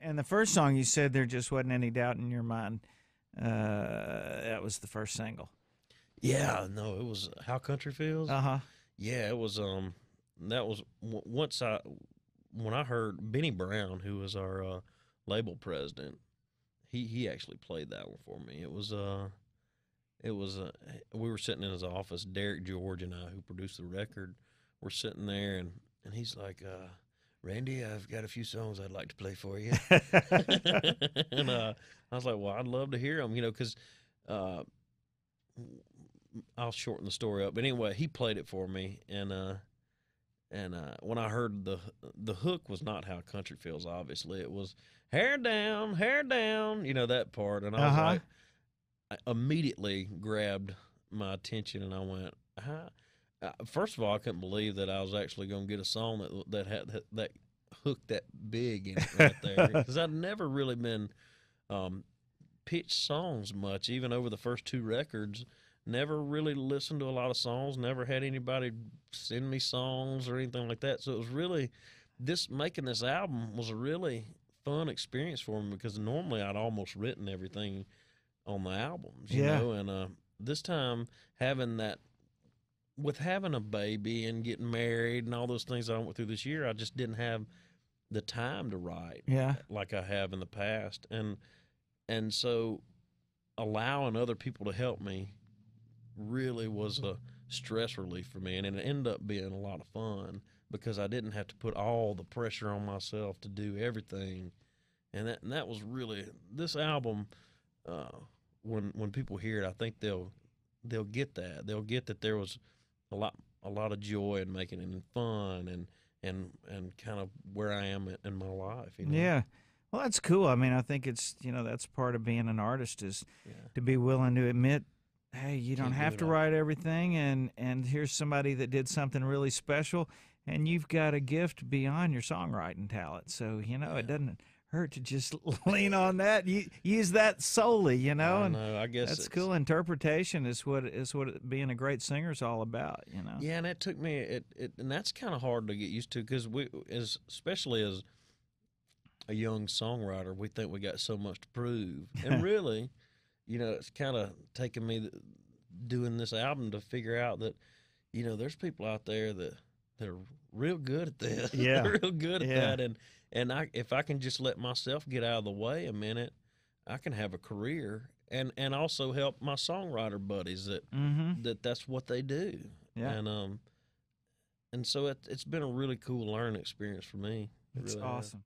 And the first song you said there just wasn't any doubt in your mind. That was the first single. Yeah, no, it was How Country Feels. Uh-huh. Yeah, it was. That was once when I heard Benny Brown, who was our label president. He actually played that one for me. It was we were sitting in his office. Derek George and I, who produced the record, were sitting there, and he's like, Randy, I've got a few songs I'd like to play for you. And I was like, well, I'd love to hear them, because I'll shorten the story up. But anyway, he played it for me, and when I heard the hook was not How Country Feels. Obviously, it was hair down, that part, and I was like, I immediately grabbed my attention, and I went, huh? First of all, I couldn't believe that I was actually going to get a song that had that hook that big in it right there, because I'd never really been pitched songs much, even over the first two records. Never really listened to a lot of songs. Never had anybody send me songs or anything like that. So it was really making this album was a really fun experience for me, because normally I'd almost written everything on the albums, you know, and this time having a baby and getting married and all those things I went through this year, I just didn't have the time to write like I have in the past, and so allowing other people to help me really was a stress relief for me, and it ended up being a lot of fun because I didn't have to put all the pressure on myself to do everything, and that was really this album. When people hear it, I think they'll get that. They'll get that there was a lot of joy in making it and fun and kind of where I am in my life. Yeah. Well, that's cool. I mean, I think it's, that's part of being an artist is to be willing to admit, hey, you don't have to write everything, and here's somebody that did something really special, and you've got a gift beyond your songwriting talent. So, it doesn't hurt to just lean on that. Use that solely, I and know. I guess that's cool. Interpretation is what being a great singer is all about, Yeah, and it took me and that's kind of hard to get used to, because especially as a young songwriter, we think we got so much to prove, and really, it's kind of taken me doing this album to figure out that, there's people out there that are real good at this. Yeah, they're real good at that, and if I can just let myself get out of the way a minute, I can have a career and also help my songwriter buddies that's what they do. Yeah. And so it's been a really cool learning experience for me. It's really awesome.